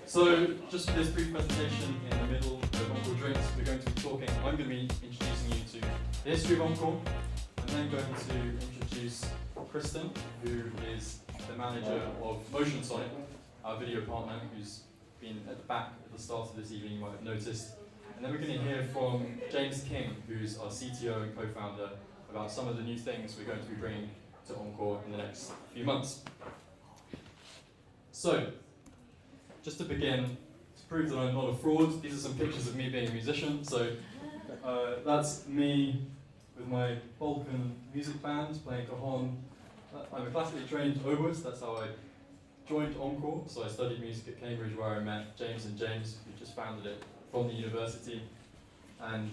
So, just for this brief presentation in the middle of Encore Drinks, I'm going to be introducing you to the history of Encore. I'm then going to introduce Kristan, who is the manager of Motionsonic, our video partner, who's been at the back at the start of this evening, you might have noticed. And then we're going to hear from James King, who's our CTO and co-founder, about some of the new things we're going to be bringing to Encore in the next few months. So, just to begin, to prove that I'm not a fraud, these are some pictures of me being a musician. So that's me with my Balkan music band playing cajon. I'm a classically trained oboist, that's how I joined Encore. So I studied music at Cambridge, where I met James and James, who just founded it from the university. And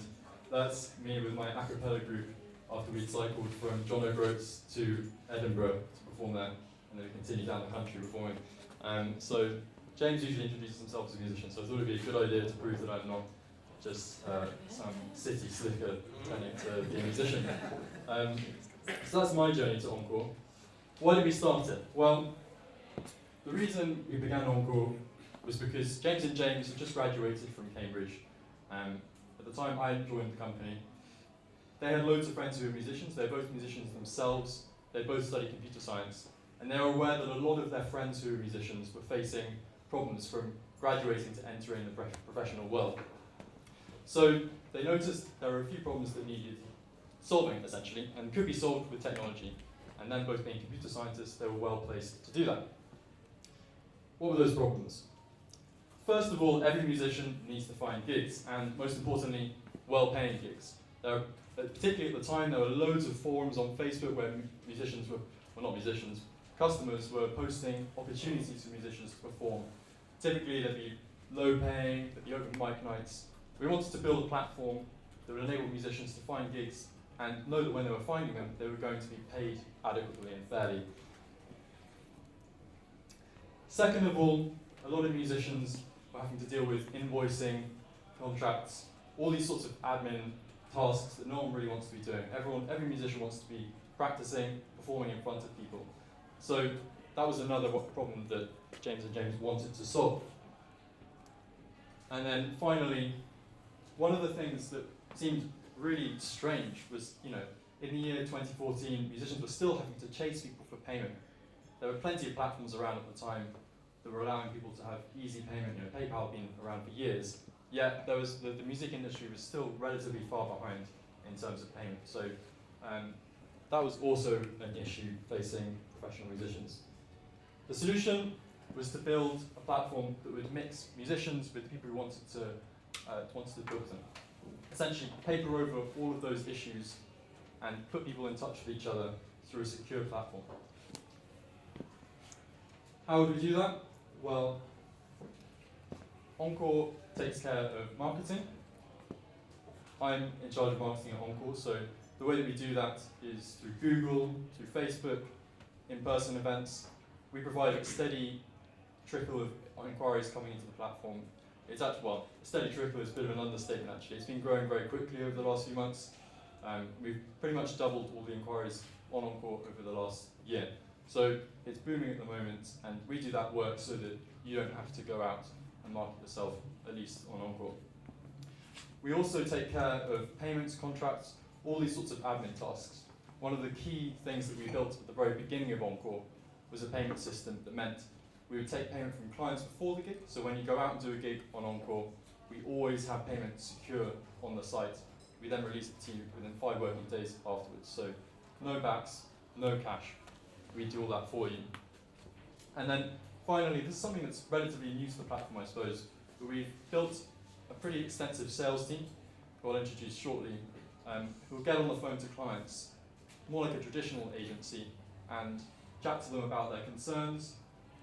that's me with my a cappella group after we'd cycled from John O'Groats to Edinburgh to perform there, and then we continued down the country performing. So James usually introduces himself as a musician, so I thought it'd be a good idea to prove that I'm not just some city slicker pretending to be a musician. So that's my journey to Encore. Why did we start it? Well, the reason we began Encore was because James and James had just graduated from Cambridge. At the time I joined the company, they had loads of friends who were musicians. They're both musicians themselves. They both studied computer science. And they were aware that a lot of their friends who were musicians were facing problems from graduating to entering the professional world. So they noticed there were a few problems that needed solving, essentially, and could be solved with technology. And then, both being computer scientists, they were well placed to do that. What were those problems? First of all, every musician needs to find gigs, and most importantly, well-paying gigs. Particularly at the time, there were loads of forums on Facebook where customers were posting opportunities for musicians to perform. Typically, there'd be low-paying, there'd be open mic nights. We wanted to build a platform that would enable musicians to find gigs and know that when they were finding them, they were going to be paid adequately and fairly. Everyone of all, a lot of musicians were having to deal with invoicing, contracts, all these sorts of admin tasks that no one really wants to be doing. Every musician wants to be practicing, performing in front of people. So that was another problem that James and James wanted to solve. And then finally, one of the things that seemed really strange was, in the year 2014, musicians were still having to chase people for payment. There were plenty of platforms around at the time that were allowing people to have easy payment. PayPal had been around for years. Yet there was the music industry was still relatively far behind in terms of payment. So that was also an issue facing professional musicians. The solution was to build a platform that would mix musicians with people who wanted to book them. Essentially, paper over all of those issues and put people in touch with each other through a secure platform. How would we do that? Well, Encore takes care of marketing. I'm in charge of marketing at Encore, so the way that we do that is through Google, through Facebook, in-person events. We provide a steady trickle of inquiries coming into the platform. It's actually, well, a steady trickle is a bit of an understatement actually. It's been growing very quickly over the last few months. We've pretty much doubled all the inquiries on Encore over the last year. So it's booming at the moment, and we do that work so that you don't have to go out and market yourself, at least on Encore. We also take care of payments, contracts, all these sorts of admin tasks. One of the key things that we built at the very beginning of Encore was a payment system that meant we would take payment from clients before the gig. So when you go out and do a gig on Encore, we always have payment secure on the site. We then release it to you within 5 working days afterwards. So no backs, no cash. We do all that for you. And then finally, this is something that's relatively new to the platform, I suppose, but we've built a pretty extensive sales team, who I'll introduce shortly, who will get on the phone to clients, more like a traditional agency, and chat to them about their concerns,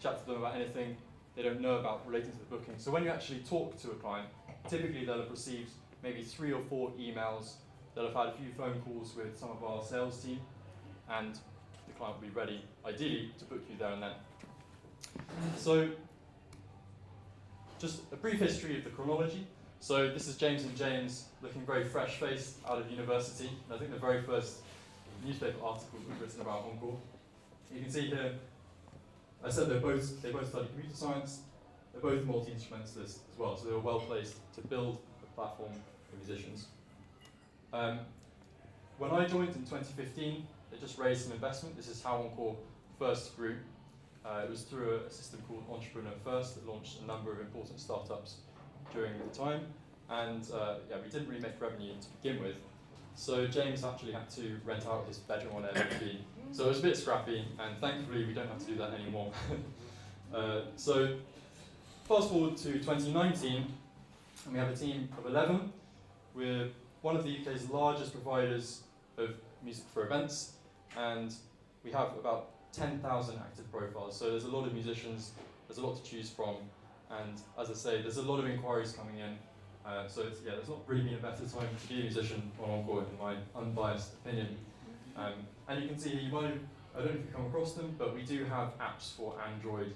chat to them about anything they don't know about relating to the booking. So when you actually talk to a client, typically they'll have received maybe 3 or 4 emails, they'll have had a few phone calls with some of our sales team, and the client will be ready, ideally, to book you there and then. So, just a brief history of the chronology. So this is James and James looking very fresh-faced out of university. And I think the very first newspaper article was written about Encore. You can see here, I said they both studied computer science. they're both multi-instrumentalists as well, so they were well placed to build a platform for musicians. When I joined in 2015, they just raised some investment. This is how Encore first grew. It was through a system called Entrepreneur First that launched a number of important startups during the time. And yeah, we didn't really make revenue to begin with. So James actually had to rent out his bedroom on Airbnb. So it was a bit scrappy, and thankfully we don't have to do that anymore. So fast forward to 2019, and we have a team of 11. We're one of the UK's largest providers of music for events, and we have about 10,000 active profiles. So there's a lot of musicians, there's a lot to choose from, and as I say, there's a lot of inquiries coming in. So it's, yeah, there's not really been a better time to be a musician on Encore, in my unbiased opinion. And you can see here, I don't know if you've come across them, but we do have apps for Android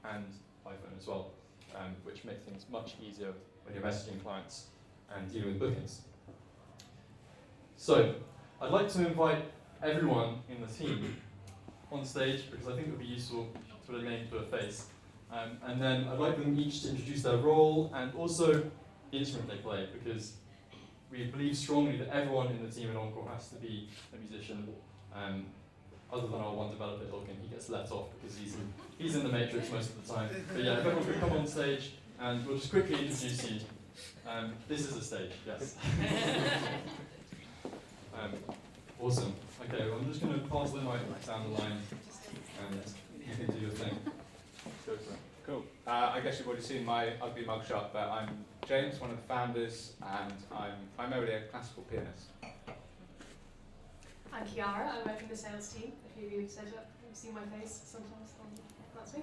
and iPhone as well, which make things much easier when you're messaging clients and dealing with bookings. So I'd like to invite everyone in the team on stage, because I think it would be useful to put a name to a face. And then I'd like them each to introduce their role and also the instrument they play, because we believe strongly that everyone in the team at Encore has to be a musician. Other than our one developer, Ilkin, he gets let off because he's in the matrix most of the time. But yeah, if everyone could come on stage, and we'll just quickly introduce you. This is the stage, yes. Awesome. Okay, well, I'm just going to pass the mic down the line, and you can do your thing. Go for it. Cool. I guess you've already seen my ugly mugshot, but I'm James, one of the founders, and I'm primarily a classical pianist. I'm Kiara, I work in the sales team. A few of you have said it, you've seen my face sometimes, that's me.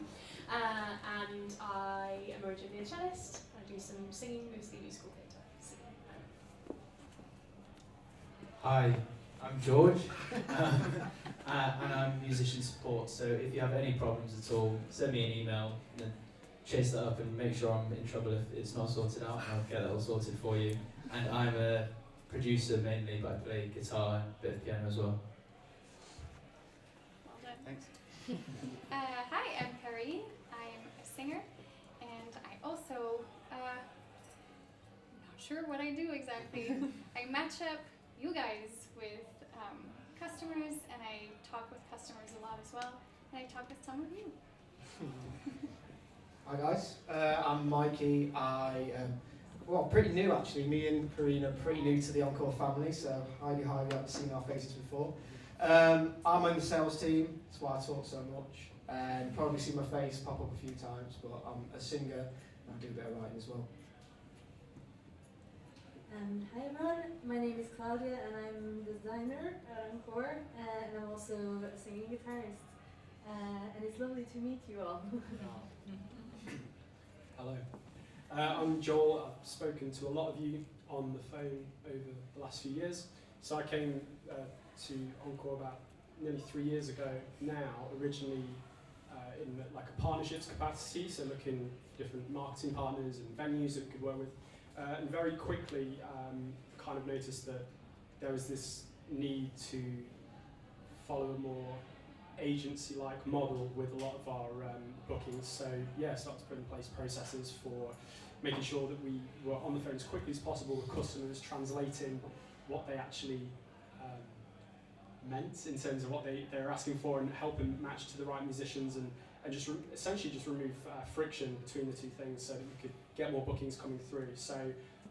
And I am originally a cellist. I do some singing, mostly musical theatre. Hi, I'm George, and I'm musician support, so if you have any problems at all, send me an email and chase that up and make sure I'm in trouble if it's not sorted out, and I'll get that all sorted for you. And I'm a producer mainly, but I play guitar and a bit of piano as well. Well done. Thanks. Hi, I'm Perrine. I'm a singer, and I also, not sure what I do exactly. I match up you guys with customers, and I talk with customers a lot as well, and I talk with some of you. Hi guys, I'm Mikey. Well, pretty new actually. Me and Perrine are pretty new to the Encore family, so highly haven't seen our faces before. I'm on the sales team, that's why I talk so much. And probably see my face pop up a few times, but I'm a singer and I do a bit of writing as well. Hi everyone, my name is Claudia and I'm a designer at Encore, and I'm also a singing guitarist. And it's lovely to meet you all. Hello. I'm Joel. I've spoken to a lot of you on the phone over the last few years. So I came to Encore about nearly 3 years ago now, originally in like a partnerships capacity, so looking for different marketing partners and venues that we could work with. And very quickly kind of noticed that there was this need to follow a more agency-like model with a lot of our bookings. So yeah, started to put in place processes for making sure that we were on the phone as quickly as possible with customers, translating what they actually meant in terms of what they're asking for, and helping match to the right musicians, and just essentially just remove friction between the two things so that we could get more bookings coming through. So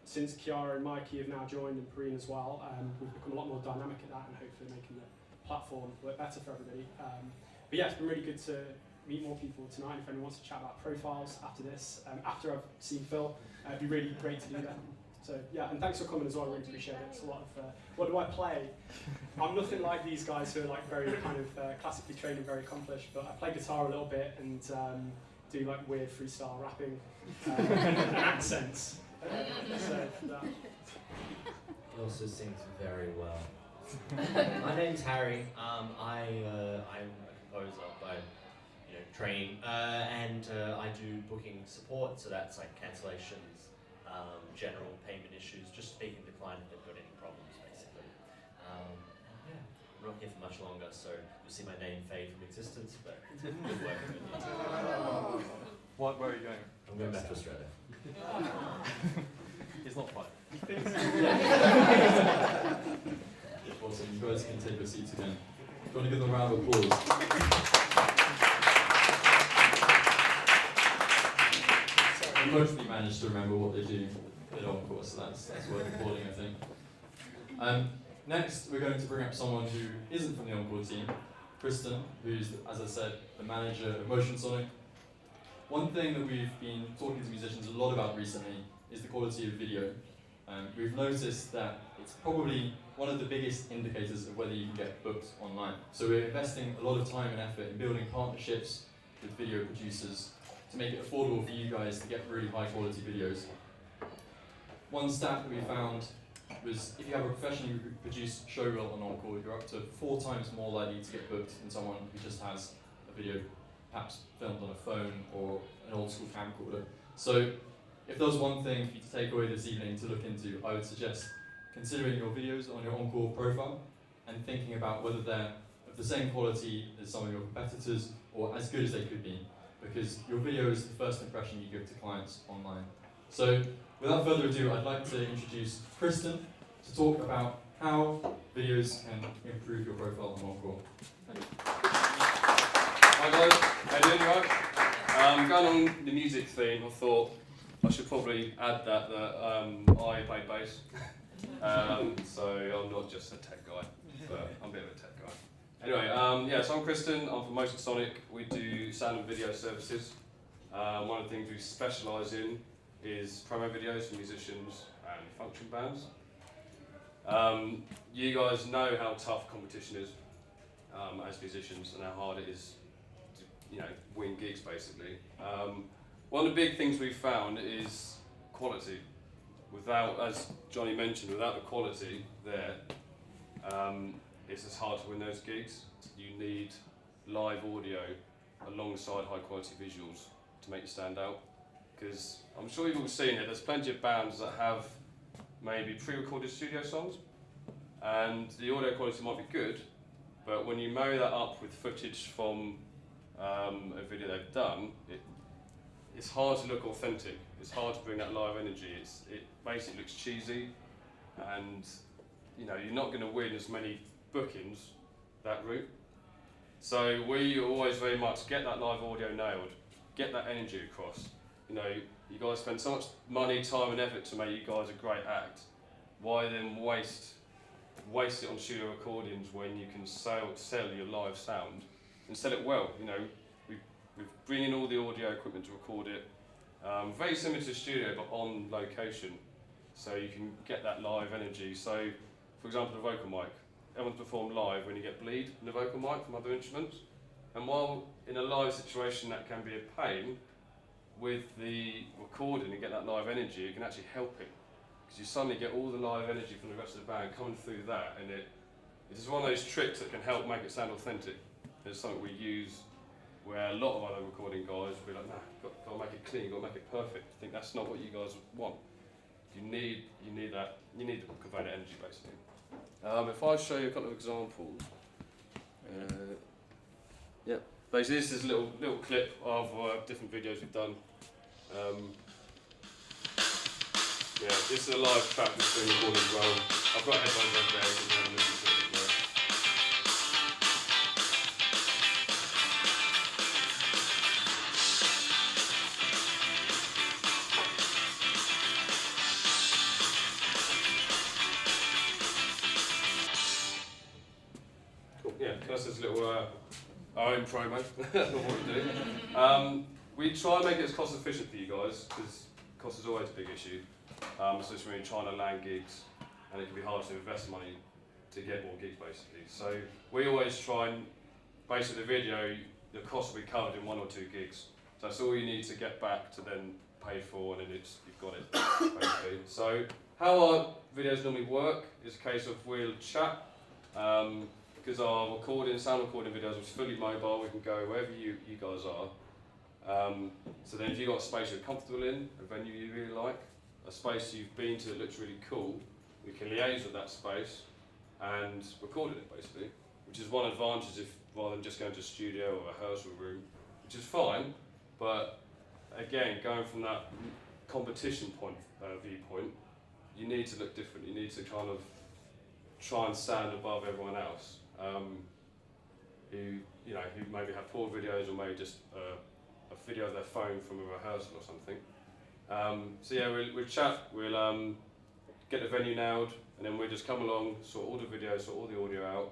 since Kiara and Mikey have now joined, and Perrine as well, we've become a lot more dynamic at that, and hopefully making the platform work better for everybody. But yeah, it's been really good to meet more people tonight. If anyone wants to chat about profiles after this, after I've seen Phil, it'd be really great to do that. So yeah, and thanks for coming as well, I really appreciate it. It's a lot of, what do I play? I'm nothing like these guys who are like very kind of classically trained and very accomplished, but I play guitar a little bit and do like weird freestyle rapping and accents. So that. He also sings very well. My name's Harry. I'm a composer by training, and I do booking support. So that's like cancellations, general payment issues, just speaking to client if they've got any problems, basically. Yeah, I'm not here for much longer, so you'll see my name fade from existence. But good work. Where are you going? I'm going back to Australia. It's not fun. Awesome, you guys can take your seats again. Do you want to give them a round of applause? They mostly managed to remember what they do at Encore, so that's worth applauding, I think. Next, we're going to bring up someone who isn't from the Encore team, Kristan, who's, as I said, the manager of Motionsonic. One thing that we've been talking to musicians a lot about recently is the quality of video. We've noticed that it's probably one of the biggest indicators of whether you can get booked online. So we're investing a lot of time and effort in building partnerships with video producers to make it affordable for you guys to get really high quality videos. One stat that we found was if you have a professionally produced showreel on Encore, you're up to 4 times more likely to get booked than someone who just has a video perhaps filmed on a phone or an old school camcorder. So if there was one thing for you to take away this evening to look into, I would suggest considering your videos on your Encore profile and thinking about whether they're of the same quality as some of your competitors or as good as they could be, because your video is the first impression you give to clients online. So without further ado, I'd like to introduce Kristan to talk about how videos can improve your profile on Encore. Thank you. Hi guys, how you doing, right? Going on the music theme, I thought I should probably add that I play bass. So I'm not just a tech guy, but I'm a bit of a tech guy. Anyway, yeah, so I'm Kristan, I'm from Motionsonic. We do sound and video services. One of the things we specialise in is promo videos for musicians and function bands. You guys know how tough competition is as musicians and how hard it is to win gigs basically. One of the big things we've found is quality. Without, as Jonny mentioned, without the quality there, it's as hard to win those gigs. You need live audio alongside high quality visuals to make you stand out. Because I'm sure you've all seen it, there's plenty of bands that have maybe pre-recorded studio songs and the audio quality might be good, but when you marry that up with footage from a video they've done, it's hard to look authentic. It's hard to bring that live energy. It basically looks cheesy, and you're not going to win as many bookings that route. So we always very much get that live audio nailed, get that energy across. You guys spend so much money, time and effort to make you guys a great act. Why then waste it on studio recordings when you can sell your live sound and sell it well? We bring in all the audio equipment to record it. Very similar to studio, but on location. So you can get that live energy. So, for example, the vocal mic. Everyone's performed live when you get bleed in the vocal mic from other instruments. And while in a live situation that can be a pain, with the recording and get that live energy, it can actually help it. Because you suddenly get all the live energy from the rest of the band coming through that, and it's one of those tricks that can help make it sound authentic. It's something we use where a lot of other recording guys will be like, nah, got to make it clean, got to make it perfect. I think that's not what you guys want. You need to convey that energy basically. If I show you a couple of examples, yeah, basically this is a little clip of different videos we've done. Yeah, this is a live track that's been recorded as well. I've got headphones over there, so you can have a listen to it as well. Cool. Yeah, that's just a little our own promo of what we do. We try and make it as cost efficient for you guys, because cost is always a big issue. Especially when you're trying to land gigs, and it can be hard to invest money to get more gigs basically. So we always try and, basically the video, the cost will be covered in 1 or 2 gigs. So that's all you need to get back to then pay for, and then you've got it basically. So how our videos normally work is a case of we'll chat, because our sound recording videos are fully mobile, we can go wherever you guys are. So then if you've got a space you're comfortable in, a venue you really like, a space you've been to that looks really cool, we can liaise with that space and record it basically, which is one advantage rather than just going to a studio or a rehearsal room, which is fine, but again, going from that competition viewpoint, you need to look different. You need to kind of try and stand above everyone else, who maybe have poor videos or maybe just a video of their phone from a rehearsal or something. So yeah, we'll chat. We'll get the venue nailed, and then we'll just come along, sort all the videos, sort all the audio out,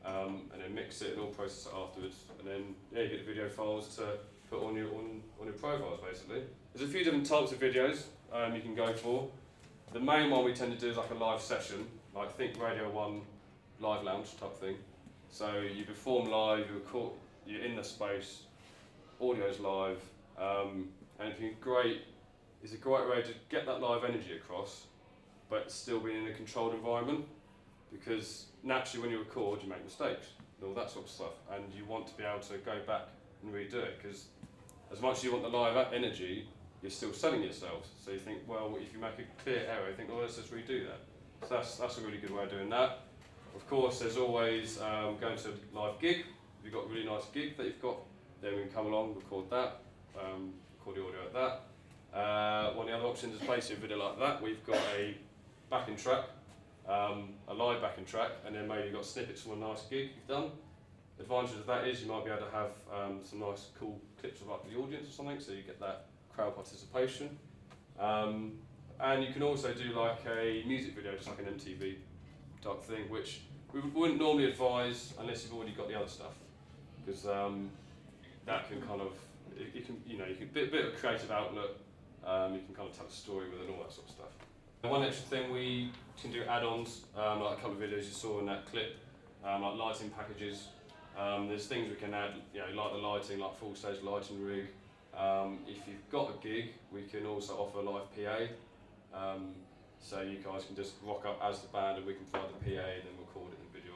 and then mix it and all process it afterwards. And then you get the video files to put on your profiles basically. There's a few different types of videos you can go for. The main one we tend to do is like a live session, like think Radio 1 live lounge type thing. So you perform live, you're in the space, audio's live, and it's a great way to get that live energy across, but still be in a controlled environment, because naturally when you record you make mistakes and all that sort of stuff, and you want to be able to go back and redo it, because as much as you want the live energy, you're still selling yourself. So you think, well, if you make a clear error, you think, well, let's just redo that. So that's a really good way of doing that. Of course, there's always going to a live gig. If you've got a really nice gig that you've got, then we can come along, record that, record the audio at that. One of the other options is basically a video like that. We've got a backing track, a live backing track, and then maybe you've got snippets from a nice gig you've done. The advantage of that is you might be able to have some nice cool clips of like the audience or something, so you get that crowd participation. And you can also do like a music video, just like an MTV type thing, which we wouldn't normally advise unless you've already got the other stuff, because that can kind of, you can bit of a creative outlet. You can kind of tell a story with it and all that sort of stuff. And one extra thing, we can do add-ons, like a couple of videos you saw in that clip, like lighting packages. There's things we can add, like the lighting, like full stage lighting rig. If you've got a gig, we can also offer a live PA. So you guys can just rock up as the band and we can provide the PA and then record it and video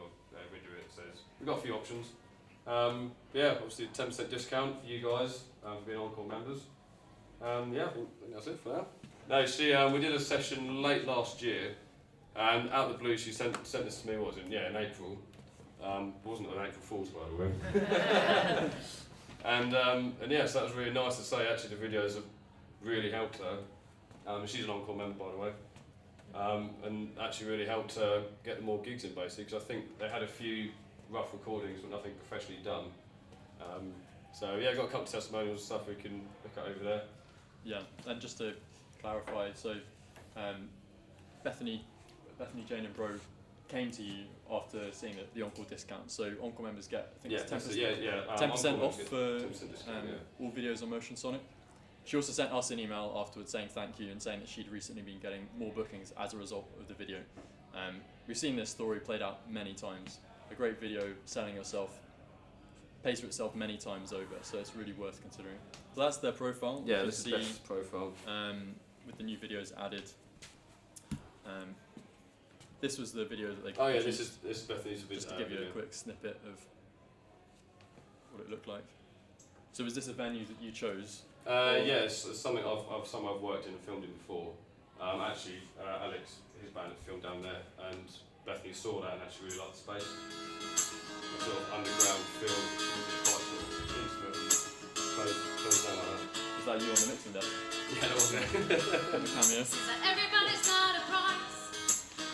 it. So we've got a few options. Yeah, obviously 10% discount for you guys for being Encore members. Yeah, I think that's it for now. No, we did a session late last year, and out of the blue she sent this to me, what was it? Yeah, in April. Wasn't an April Fool's, by the way. And yeah, so that was really nice to say. Actually, the videos have really helped her. She's an Encore member, by the way, and actually really helped her get more gigs in, basically, because I think they had a few rough recordings, but nothing professionally done. So yeah, got a couple of testimonials and stuff we can look at over there. Yeah, and just to clarify, so Bethany, Jane and Bro came to you after seeing the Encore discount. So Encore members get, I think it's 10%, 10% off for all videos on Motionsonic. She also sent us an email afterwards saying thank you and saying that she'd recently been getting more bookings as a result of the video. We've seen this story played out many times. A great video selling yourself pays for itself many times over, so it's really worth considering. So that's their profile. Yeah, this is Beth's profile. With the new videos added. This was the video that they. Oh yeah, this is Bethany's video. Just to give you a quick snippet of what it looked like. So was this a venue that you chose? Yeah, it's something I've worked in and filmed in before. Actually, Alex, his band had filmed down there, and Bethany saw that and actually really liked the space. A sort of underground film, quite sort of intimate, closed down like that. Is that you on the mixing desk? Yeah, that was it. The cameos. Everybody's got a price.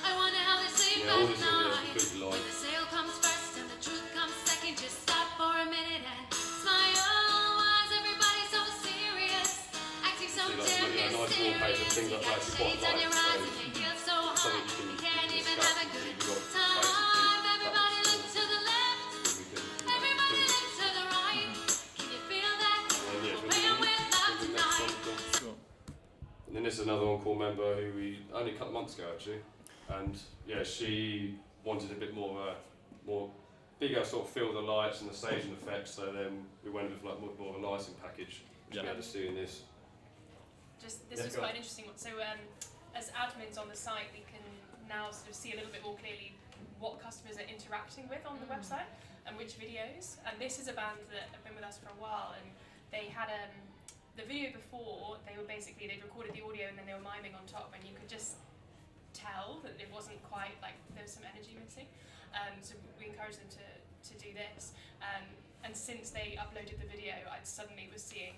I wonder how they sleep Yeah, all at this video is night. completely When live. the sale comes first and the truth comes second, just stop for a minute and smile. Why's everybody so serious? Acting so See, like, damn nice wallpaper, mysterious. things You like got that, you quite shades on like, your so eyes and they feel so hot. something you You can can't even discuss, have a so good you've got time. Everybody basically look to the left. Everybody look to the right. Can you feel that? We're playing with love tonight. Sure. And then there's another Encore member who we only a couple of months ago actually, and yeah, she wanted a bit more bigger sort of feel of the lights and the staging effects. So then we went with like more of a lighting package, which we had to see in this. This was quite an interesting one. So as admins on the site, we can now sort of see a little bit more clearly what customers are interacting with on the website and which videos. And this is a band that have been with us for a while, and they had the video before. They recorded the audio and then they were miming on top, and you could just tell that it wasn't quite like there was some energy missing. So we encouraged them to do this. And since they uploaded the video, I suddenly was seeing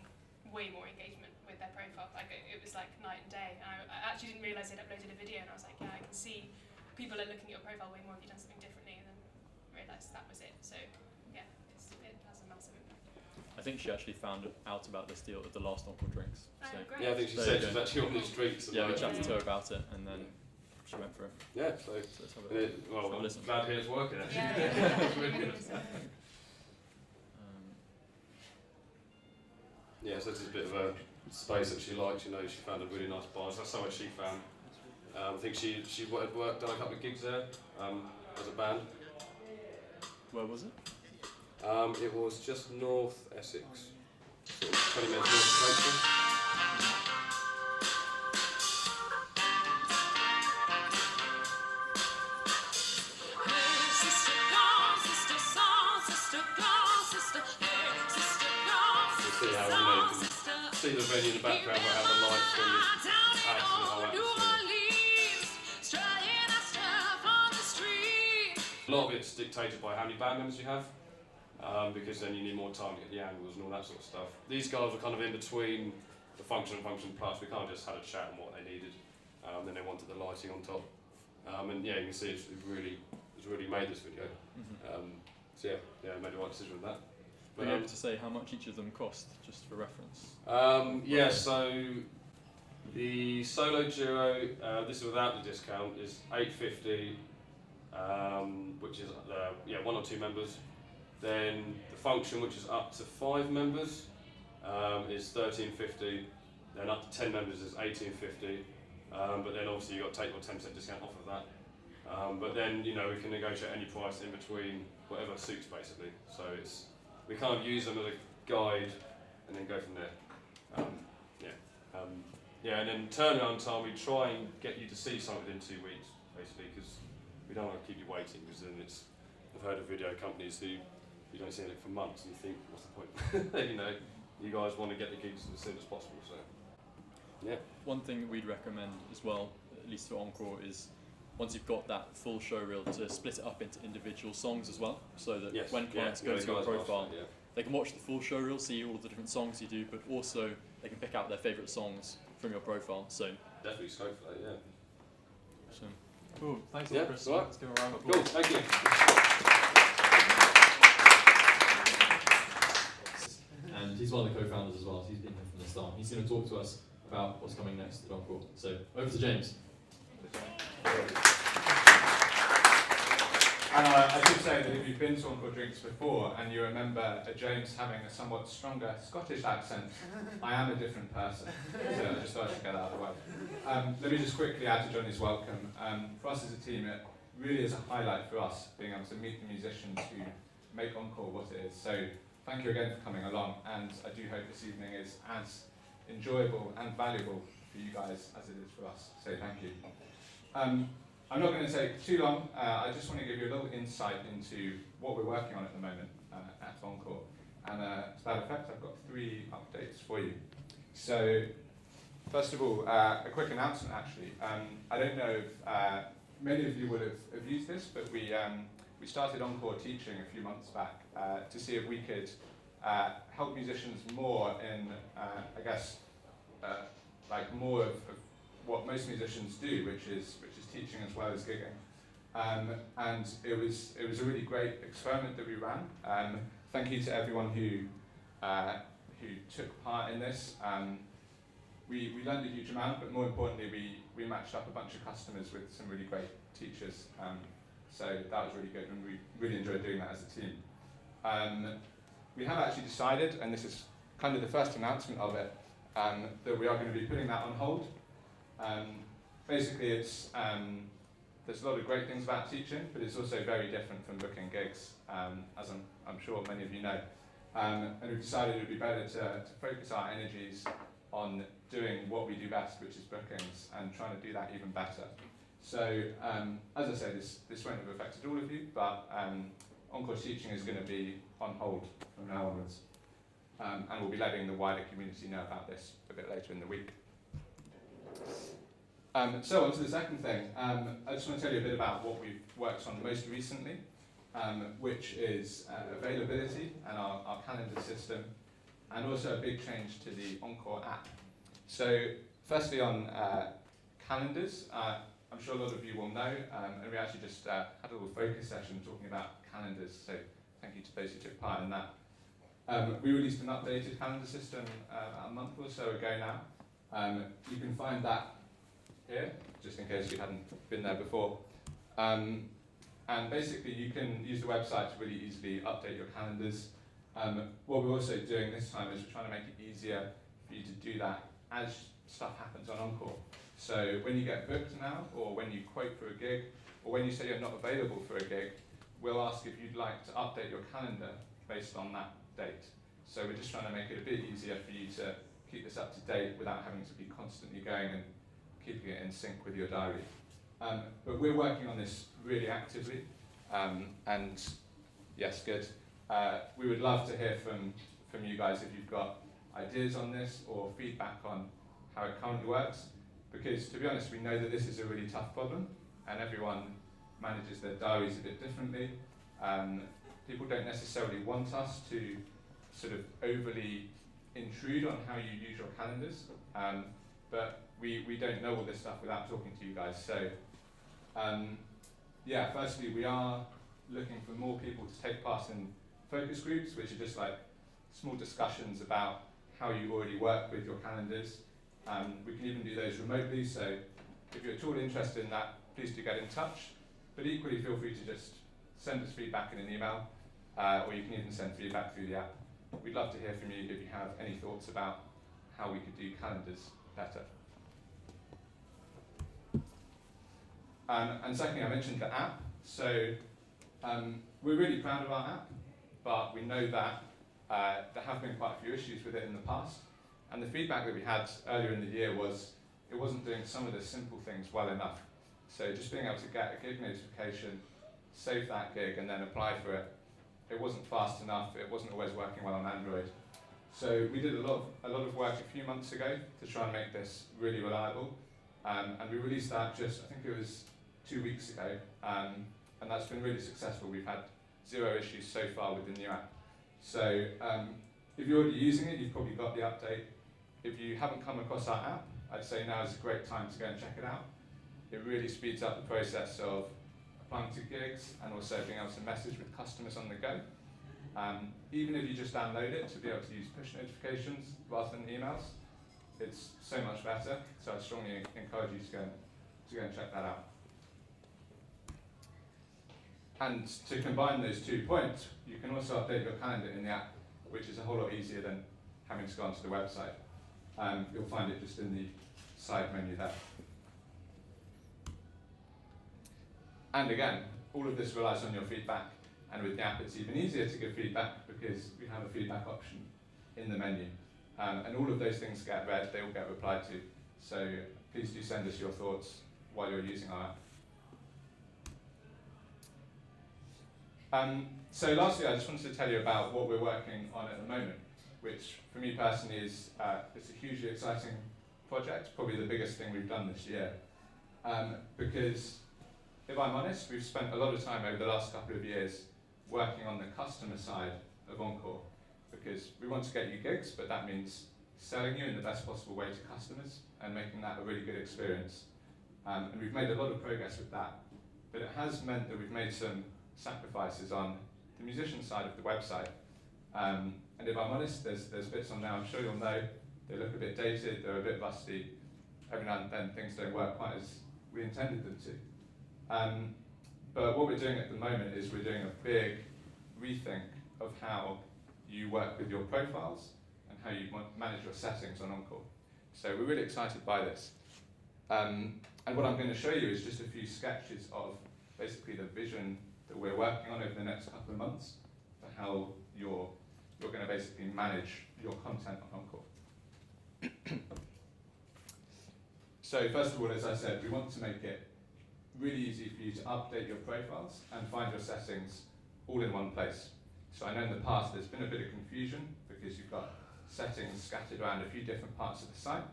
way more engagement with their profile. Like it was like night and day. And I actually didn't realise they'd uploaded a video, and I was like, yeah, I can see people are looking at your profile way more if you've done something differently, and then realised that was it. So yeah, it has a massive impact. I think she actually found out about this deal at the last Encore drinks. So Great. Yeah, I think she There said you she was go. actually on the streets. yeah, we and, chatted to her about it, and then she went for it. yeah, so So let's have a well, I'm listen. glad to hear it's working actually. Yeah. It's really good. Yeah, so this is a bit of a space that she likes. You know, she found a really nice bar. So that's how much she found. I think she worked done a couple of gigs there as a band. Where was it? It was just North Essex, sort of 20 minutes north of Rachel. See how you can see the venue in the background, but how the lights really add to the whole atmosphere. A lot of it's dictated by how many band members you have, because then you need more time to get the angles and all that sort of stuff. These guys were kind of in between the function and function plus. We kind of just had a chat on what they needed, then they wanted the lighting on top, and yeah, you can see it's really made this video. So yeah, made the right decision with that. Were you able to say how much each of them cost, just for reference? Yeah, so the solo duo, this is without the discount, is $850, which is 1 or 2 members. Then the function, which is up to 5 members, is $1350. Then up to 10 members is $1850. But then obviously you've got to take your 10% discount off of that. But then we can negotiate any price in between, whatever suits basically. So we kind of use them as a guide and then go from there. And then turnaround time, we try and get you to see something in 2 weeks, basically, because we don't want to keep you waiting, because then I've heard of video companies who you don't see it for months and you think, what's the point? You guys want to get the gigs as soon as possible, so yeah. One thing that we'd recommend as well, at least for Encore, is once you've got that full show reel, to split it up into individual songs as well, so that when clients go to your profile, they can watch the full show reel, see all of the different songs you do, but also they can pick out their favourite songs from your profile. So definitely scope for that, yeah. Awesome. Cool. Thanks a Yeah, lot, Chris. right. Let's give him a round of applause. Cool, thank you. And he's one of the co-founders as well, so he's been here from the start. He's going to talk to us about what's coming next at Encore. So over to James. And I should say that if you've been to Encore drinks before and you remember James having a somewhat stronger Scottish accent, I am a different person. So I just thought I'd get that out of the way. Let me just quickly add to Jonny's welcome. For us as a team, it really is a highlight for us being able to meet the musicians who make Encore what it is. So thank you again for coming along, and I do hope this evening is as enjoyable and valuable for you guys as it is for us. So thank you. I'm not going to take too long. I just want to give you a little insight into what we're working on at the moment at Encore. And to that effect, I've got 3 updates for you. So, first of all, a quick announcement actually. I don't know if many of you would have used this, but we started Encore teaching a few months back to see if we could help musicians more in, like more of what most musicians do, which is teaching as well as gigging. And it was a really great experiment that we ran. Thank you to everyone who took part in this. We learned a huge amount, but more importantly, we matched up a bunch of customers with some really great teachers. So that was really good, and we really enjoyed doing that as a team. We have actually decided, and this is kind of the first announcement of it, that we are going to be putting that on hold. Basically, it's there's a lot of great things about teaching, but it's also very different from booking gigs, as I'm sure many of you know. And we've decided it would be better to focus our energies on doing what we do best, which is bookings, and trying to do that even better. So, as I say, this won't have affected all of you, but Encore teaching is going to be on hold from now onwards. And we'll be letting the wider community know about this a bit later in the week. So on to the second thing. I just want to tell you a bit about what we've worked on most recently, which is availability and our calendar system. and also a big change to the Encore app. So firstly on calendars, I'm sure a lot of you will know, and we actually just had a little focus session talking about calendars, so thank you to those who took part in that. We released an updated calendar system a month or so ago now. You can find that here, just in case you hadn't been there before. And basically you can use the website to really easily update your calendars. What we're also doing this time is we're trying to make it easier for you to do that as stuff happens on Encore. So when you get booked now, or when you quote for a gig, or when you say you're not available for a gig, we'll ask if you'd like to update your calendar based on that date. So we're just trying to make it a bit easier for you to keep this up to date without having to be constantly going and keeping it in sync with your diary. But we're working on this really actively, and yes, good. We would love to hear from you guys if you've got ideas on this or feedback on how it currently works, because to be honest, we know that this is a really tough problem and everyone manages their diaries a bit differently. People don't necessarily want us to sort of overly intrude on how you use your calendars, but we don't know all this stuff without talking to you guys. So yeah, firstly, we are looking for more people to take part in focus groups, which are just like small discussions about how you already work with your calendars. We can even do those remotely, so if you're at all interested in that, please do get in touch. But equally, feel free to just send us feedback in an email, or you can even send feedback through the app. We'd love to hear from you if you have any thoughts about how we could do calendars better. And secondly, I mentioned the app. So we're really proud of our app, but we know that there have been quite a few issues with it in the past. And the feedback that we had earlier in the year was it wasn't doing some of the simple things well enough. So just being able to get a gig notification, save that gig, and then apply for it, it wasn't fast enough. It wasn't always working well on Android. So we did a lot of work a few months ago to try and make this really reliable. And we released that just, I think it was 2 weeks ago, and that's been really successful. We've had 0 issues so far with the new app. So if you're already using it, you've probably got the update. If you haven't come across our app, I'd say now is a great time to go and check it out. It really speeds up the process of applying to gigs and also being able to message with customers on the go. Even if you just download it to be able to use push notifications rather than emails, it's so much better. So I strongly encourage you to go and check that out. And to combine those 2 points, you can also update your calendar in the app, which is a whole lot easier than having to go onto the website. You'll find it just in the side menu there. And again, all of this relies on your feedback, and with the app it's even easier to give feedback because we have a feedback option in the menu. And all of those things get read, they all get replied to. So please do send us your thoughts while you're using our app. So lastly, I just wanted to tell you about what we're working on at the moment, which for me personally is it's a hugely exciting project, probably the biggest thing we've done this year. Because if I'm honest, we've spent a lot of time over the last couple of years working on the customer side of Encore, because we want to get you gigs, but that means selling you in the best possible way to customers and making that a really good experience. And we've made a lot of progress with that, but it has meant that we've made some sacrifices on the musician side of the website. And if I'm honest, there's bits on there, I'm sure you'll know, they look a bit dated, they're a bit rusty. Every now and then things don't work quite as we intended them to. But what we're doing at the moment is we're doing a big rethink of how you work with your profiles and how you manage your settings on Encore. So we're really excited by this. And what I'm going to show you is just a few sketches of basically the vision that we're working on over the next couple of months for how you're going to basically manage your content on Encore. So first of all, as I said, we want to make it really easy for you to update your profiles and find your settings all in one place. So I know in the past there's been a bit of confusion because you've got settings scattered around a few different parts of the site.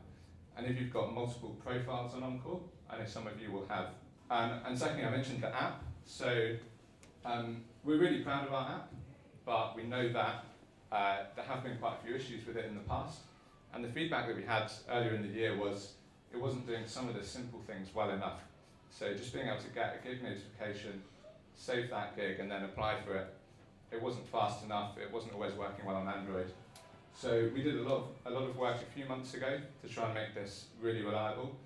And if you've got multiple profiles on Encore, I know some of you will have. And secondly, I mentioned the app. So we're really proud of our app, but we know that there have been quite a few issues with it in the past, and the feedback that we had earlier in the year was it wasn't doing some of the simple things well enough. So just being able to get a gig notification, save that gig, and then apply for it, it wasn't fast enough, it wasn't always working well on Android. So we did a lot of work a few months ago to try and make this really reliable,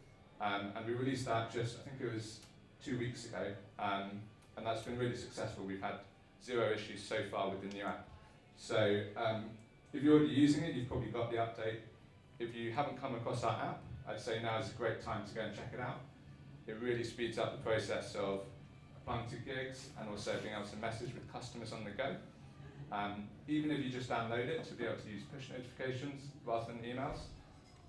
and we released that just, I think it was 2 weeks ago, and that's been really successful. We've had 0 issues so far with the new app. So if you're already using it, you've probably got the update. If you haven't come across our app, I'd say now is a great time to go and check it out. It really speeds up the process of applying to gigs and also being able to message with customers on the go. Even if you just download it to be able to use push notifications rather than emails,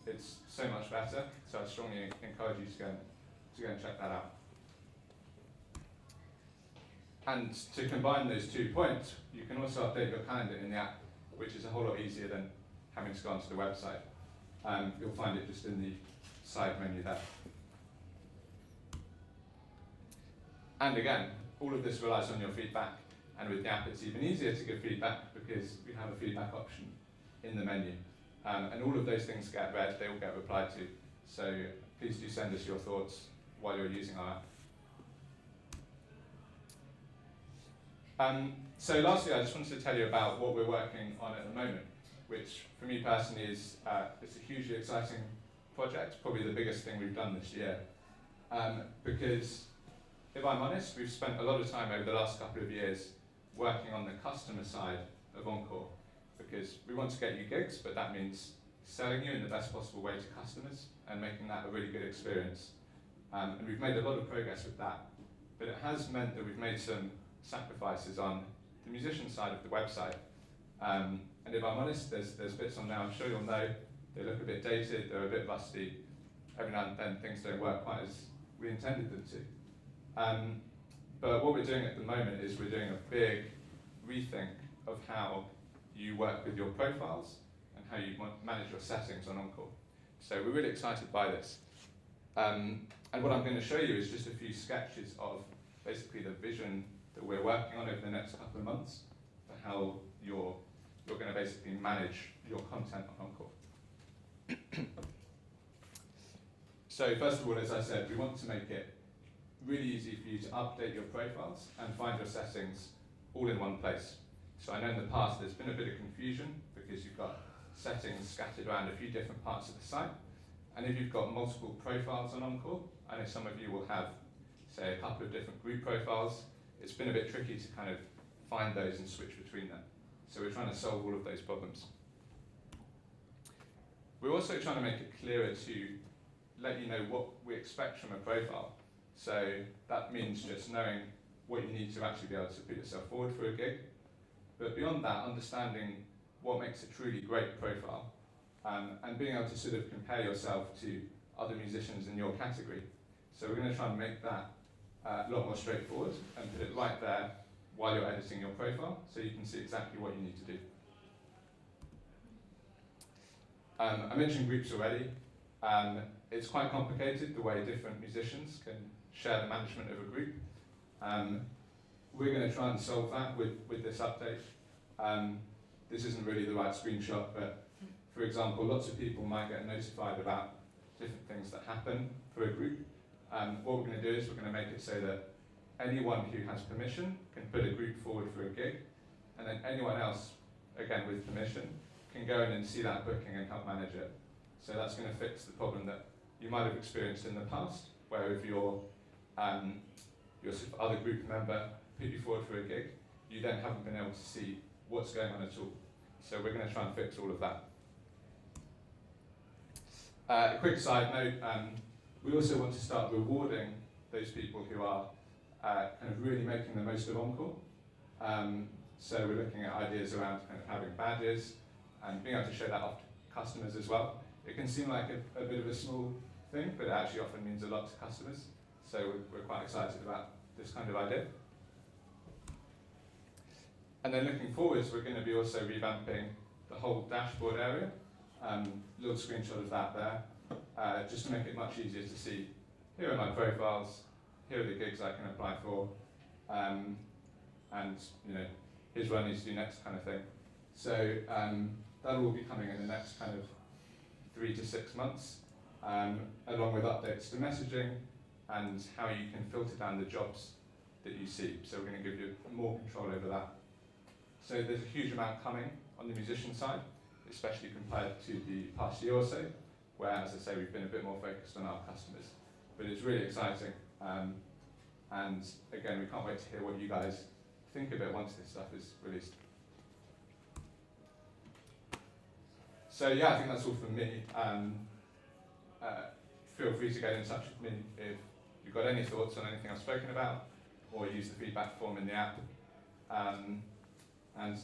it's so much better. So I strongly encourage you to go and check that out. And to combine those 2 points, you can also update your calendar in the app, which is a whole lot easier than having to go onto the website. You'll find it just in the side menu there. And again, all of this relies on your feedback, and with the app it's even easier to give feedback because we have a feedback option in the menu. And all of those things get read, they all get replied to. So please do send us your thoughts while you're using our app. So lastly, I just wanted to tell you about what we're working on at the moment, which for me personally is it's a hugely exciting project, probably the biggest thing we've done this year. Because if I'm honest, we've spent a lot of time over the last couple of years working on the customer side of Encore, because we want to get you gigs, but that means selling you in the best possible way to customers and making that a really good experience. And we've made a lot of progress with that, but it has meant that we've made some sacrifices on the musician side of the website. And if I'm honest, there's bits on there, I'm sure you'll know, they look a bit dated, they're a bit rusty. Every now and then things don't work quite as we intended them to. But what we're doing at the moment is we're doing a big rethink of how you work with your profiles and how you manage your settings on Encore. So we're really excited by this. And what I'm going to show you is just a few sketches of basically the vision that we're working on over the next couple of months for how you're going to basically manage your content on Encore. So first of all, as I said, we want to make it really easy for you to update your profiles and find your settings all in one place. So I know in the past there's been a bit of confusion because you've got settings scattered around a few different parts of the site. And if you've got multiple profiles on Encore, I know some of you will have, say, a couple of different group profiles. It's been a bit tricky to kind of find those and switch between them. So we're trying to solve all of those problems. We're also trying to make it clearer to let you know what we expect from a profile. So that means just knowing what you need to actually be able to put yourself forward for a gig. But beyond that, understanding what makes a truly great profile, and being able to sort of compare yourself to other musicians in your category. So we're going to try and make that a lot more straightforward and put it right there while you're editing your profile, so you can see exactly what you need to do. I mentioned groups already. It's quite complicated the way different musicians can share the management of a group. We're going to try and solve that with this update. This isn't really the right screenshot, but for example, lots of people might get notified about different things that happen for a group. What we're going to do is we're going to make it so that anyone who has permission can put a group forward for a gig, and then anyone else, again with permission, can go in and see that booking and help manage it. So that's going to fix the problem that you might have experienced in the past, where if your sort of other group member put you forward for a gig, you then haven't been able to see what's going on at all. So we're going to try and fix all of that. A quick side note, we also want to start rewarding those people who are kind of really making the most of Encore. So we're looking at ideas around kind of having badges and being able to show that off to customers as well. It can seem like a bit of a small thing, but it actually often means a lot to customers. So we're quite excited about this kind of idea. And then looking forwards, we're going to be also revamping the whole dashboard area. Little screenshot of that there, just to make it much easier to see. Here are my profiles, here are the gigs I can apply for, and here's what I need to do next kind of thing. So that'll all be coming in the next kind of 3 to 6 months, along with updates to messaging and how you can filter down the jobs that you see. So we're going to give you more control over that. So there's a huge amount coming on the musician side, especially compared to the past year or so, where, as I say, we've been a bit more focused on our customers. But it's really exciting. And again, we can't wait to hear what you guys think of it once this stuff is released. So yeah, I think that's all from me. Feel free to get in touch with me if you've got any thoughts on anything I've spoken about, or use the feedback form in the app. And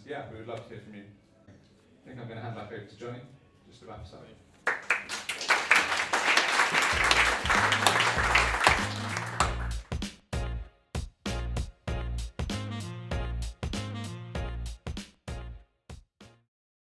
yeah, we would love to hear from you. I think I'm going to hand back over to Jonny, just to wrap us up.